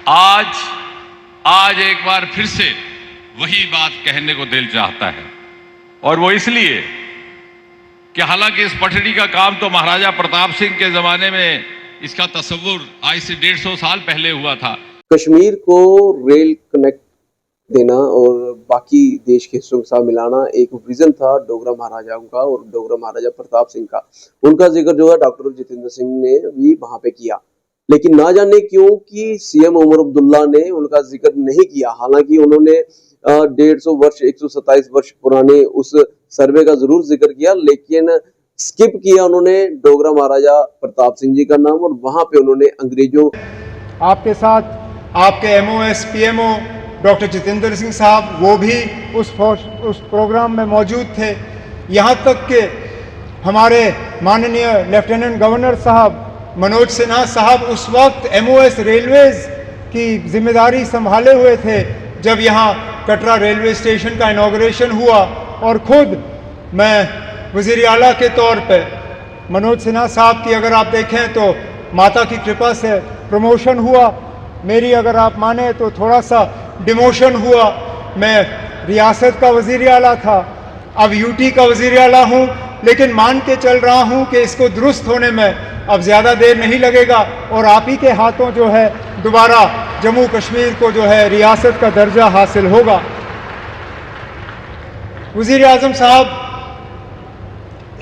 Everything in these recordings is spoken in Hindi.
आज आज एक बार फिर से वही बात कहने को दिल चाहता है, और वो इसलिए कि हालांकि इस पटरी का काम तो महाराजा प्रताप सिंह के जमाने में इसका तस्वुर आज से 150 साल पहले हुआ था। कश्मीर को रेल कनेक्ट देना और बाकी देश के हिस्सों के साथ मिलाना एक विजन था डोगरा महाराजाओं का और डोगरा महाराजा प्रताप सिंह का। उनका जिक्र जो है डॉक्टर जितेंद्र सिंह ने भी वहां पे किया, लेकिन ना जाने क्यों कि सीएम उमर अब्दुल्ला ने उनका जिक्र नहीं किया। हालांकि उन्होंने 150 वर्ष 127 वर्ष पुराने उस सर्वे का जरूर जिक्र किया, लेकिन स्किप किया उन्होंने डोगरा महाराजा प्रताप सिंह जी का नाम, और वहां पे उन्होंने अंग्रेजों आपके साथ आपके MOS PMO doctor Jitendra Singh साहब वो भी उस प्रोग्राम में मौजूद थे। यहाँ तक कि हमारे माननीय लेफ्टिनेंट गवर्नर साहब मनोज सिन्हा साहब उस वक्त एमओएस रेलवेज की जिम्मेदारी संभाले हुए थे जब यहाँ कटरा रेलवे स्टेशन का इनॉग्रेशन हुआ, और खुद मैं वज़ीर आला के तौर पे मनोज सिन्हा साहब की अगर आप देखें तो माता की कृपा से प्रमोशन हुआ, मेरी अगर आप माने तो थोड़ा सा डिमोशन हुआ। मैं रियासत का वज़ीर आला था, अब यूटी का वज़ीर आला हूँ, लेकिन मान के चल रहा हूँ कि इसको दुरुस्त होने में अब ज़्यादा देर नहीं लगेगा और आप ही के हाथों जो है दोबारा जम्मू कश्मीर को जो है रियासत का दर्जा हासिल होगा। वज़ीर आज़म साहब,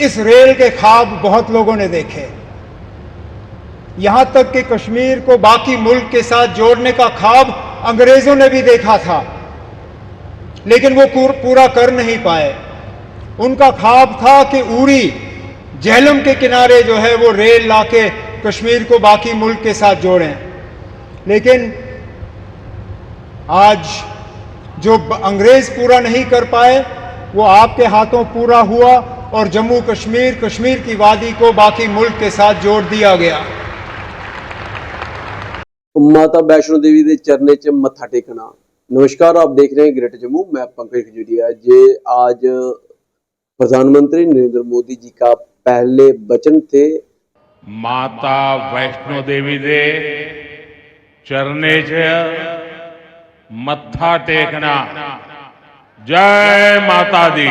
इस रेल के ख्वाब बहुत लोगों ने देखे, यहां तक कि कश्मीर को बाकी मुल्क के साथ जोड़ने का ख्वाब अंग्रेजों ने भी देखा था, लेकिन वो पूरा कर नहीं पाए। उनका ख्वाब था कि उरी झेलम के किनारे जो है वो रेल लाके कश्मीर को बाकी मुल्क के साथ जोड़ें, लेकिन आज जो अंग्रेज पूरा नहीं कर पाए वो आपके हाथों पूरा हुआ और जम्मू कश्मीर की वादी को बाकी मुल्क के साथ जोड़ दिया गया। माता वैष्णो देवी के चरने च मत्था टेकना। नमस्कार, आप देख रहे हैं ग्रेट जम्मू, मैं पंकज खजूरिया। जे आज प्रधानमंत्री नरेंद्र मोदी जी का पहले वचन थे, माता वैष्णो देवी दे चरने च मत्था टेकना। जय माता दी।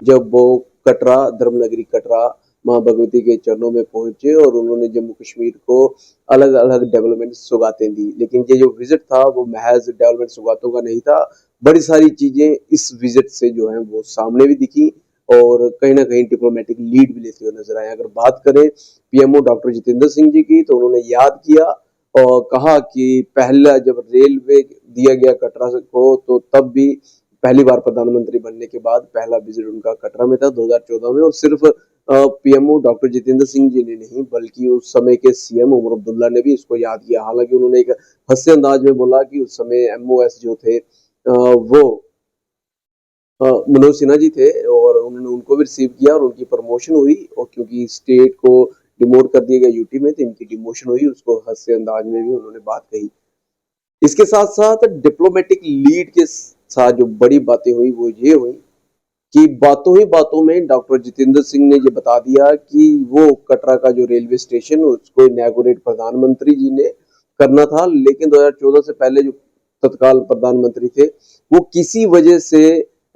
जब वो कटरा धर्मनगरी कटरा मां भगवती के चरणों में पहुंचे और उन्होंने जम्मू कश्मीर को अलग अलग डेवलपमेंट सौगातें दी, लेकिन ये जो विजिट था वो महज डेवलपमेंट सौगातों का नहीं था। बड़ी सारी चीजें इस विजिट से जो है वो सामने भी दिखी और कहीं ना कहीं डिप्लोमेटिक लीड भी लेते हुए नजर आए। अगर बात करें पीएमओ डॉक्टर जितेंद्र सिंह जी की, तो उन्होंने याद किया और कहा कि पहला जब रेलवे दिया गया कटरा को, तो तब भी पहली बार प्रधानमंत्री बनने के बाद पहला विजिट उनका कटरा में था 2014 में, और सिर्फ पीएमओ डॉक्टर जितेंद्र सिंह जी ने नहीं बल्कि उस समय के सीएम उमर अब्दुल्ला ने भी इसको याद किया। हालांकि उन्होंने एक हंसे अंदाज में बोला कि उस समय एमओएस जो थे वो मनोज सिन्हा जी थे और उन्होंने उनको भी रिसीव किया और उनकी प्रमोशन हुई, और क्योंकि स्टेट को डिमोट कर दिया गया यूटी में, तो इनकी डिमोशन हुई। उसको हंसे अंदाज में भी उन्होंने बात कही। इसके साथ साथ डिप्लोमेटिक लीड के साथ जो बड़ी बातें हुई वो ये हुई कि बातों ही बातों में डॉक्टर जितेंद्र सिंह ने ये बता दिया कि वो कटरा का जो रेलवे स्टेशन उसको इनॉग्रेट प्रधानमंत्री जी ने करना था, लेकिन 2014 से पहले जो तत्काल प्रधानमंत्री थे वो किसी वजह से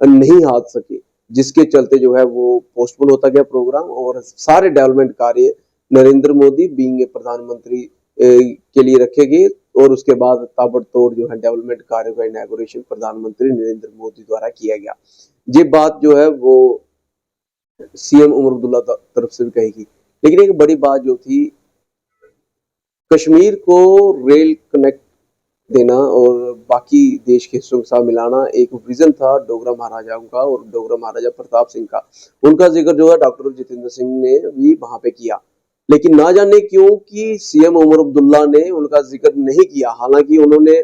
नहीं आ सके, जिसके चलते जो है वो पोस्टपोन होता गया प्रोग्राम, और सारे डेवलपमेंट कार्य नरेंद्र मोदी बीइंग प्रधानमंत्री के लिए रखे गए, और उसके बाद ताबड़तोड़ जो है डेवलपमेंट कार्यों का इनॉग्रेशन प्रधानमंत्री नरेंद्र मोदी द्वारा किया गया। ये बात जो है वो सीएम उमर अब्दुल्ला तरफ से भी कही, लेकिन एक बड़ी बात जो थी, कश्मीर को रेल कनेक्ट देना और बाकी देश के हिस्सों के साथ मिलाना एक विजन था डोगरा महाराजाओं का और डोगरा महाराजा प्रताप सिंह का। उनका जिक्र जो है डॉक्टर जितेंद्र सिंह ने भी वहां पे किया, लेकिन ना जाने क्यों कि सीएम उमर अब्दुल्ला ने उनका जिक्र नहीं किया। हालांकि उन्होंने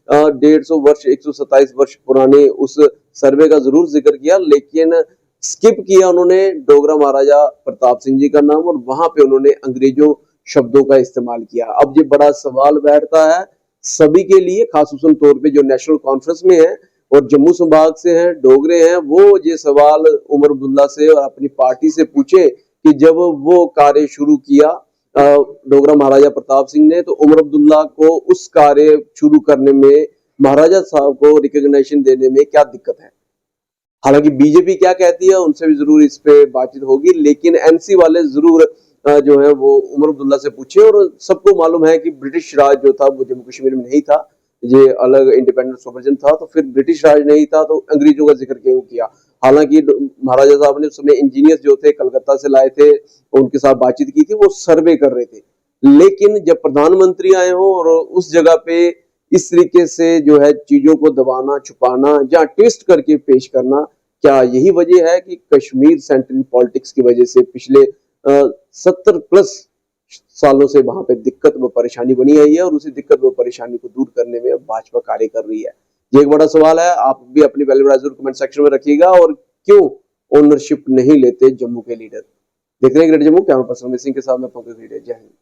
150 वर्ष 127 वर्ष पुराने उस सर्वे का जरूर जिक्र किया, लेकिन स्किप किया उन्होंने डोगरा महाराजा प्रताप सिंह जी का नाम, और वहां पे उन्होंने अंग्रेजों शब्दों का इस्तेमाल किया। अब ये बड़ा सवाल बैठता है सभी के लिए, खासतौर तौर पे जो नेशनल कॉन्फ्रेंस में है और जम्मू संभाग से हैं, डोगरे हैं, वो ये सवाल उमर अब्दुल्ला से और अपनी पार्टी से पूछे कि जब वो कार्य शुरू किया डोगरा महाराजा प्रताप सिंह ने, तो उमर अब्दुल्ला को उस कार्य शुरू करने में, महाराजा साहब को रिकॉग्निशन देने में क्या दिक्कत है? हालांकि बीजेपी क्या कहती है उनसे भी जरूर इस पे बातचीत होगी, लेकिन एनसी वाले जरूर जो है वो उमर अब्दुल्ला से पूछे। और सबको मालूम है कि ब्रिटिश राज जो था वो जम्मू कश्मीर में नहीं था, ये अलग इंडिपेंडेंट सोवरेन था, तो फिर ब्रिटिश राज नहीं था तो अंग्रेजों का जिक्र क्यों किया? हालांकि महाराजा साहब ने उस समय इंजीनियर्स जो थे कलकत्ता से लाए थे, उनके साथ बातचीत की थी, वो सर्वे कर रहे थे। लेकिन जब प्रधानमंत्री आए हो और उस जगह पे इस तरीके से जो है चीजों को दबाना, छुपाना या ट्विस्ट करके पेश करना, क्या यही वजह है कि कश्मीर सेंट्रल पॉलिटिक्स की वजह से पिछले 70 प्लस सालों से वहां पे दिक्कत व परेशानी बनी आई है और उसी दिक्कत व परेशानी को दूर करने में भाजपा कार्य कर रही है? ये एक बड़ा सवाल है, आप भी अपनी वैल्यू जरूर कमेंट सेक्शन में रखिएगा। और क्यों ओनरशिप नहीं लेते जम्मू के लीडर? देख रहे हैं great Jammu, camera person Singh के साथ मैं पंकज लीडर। जय हिंद।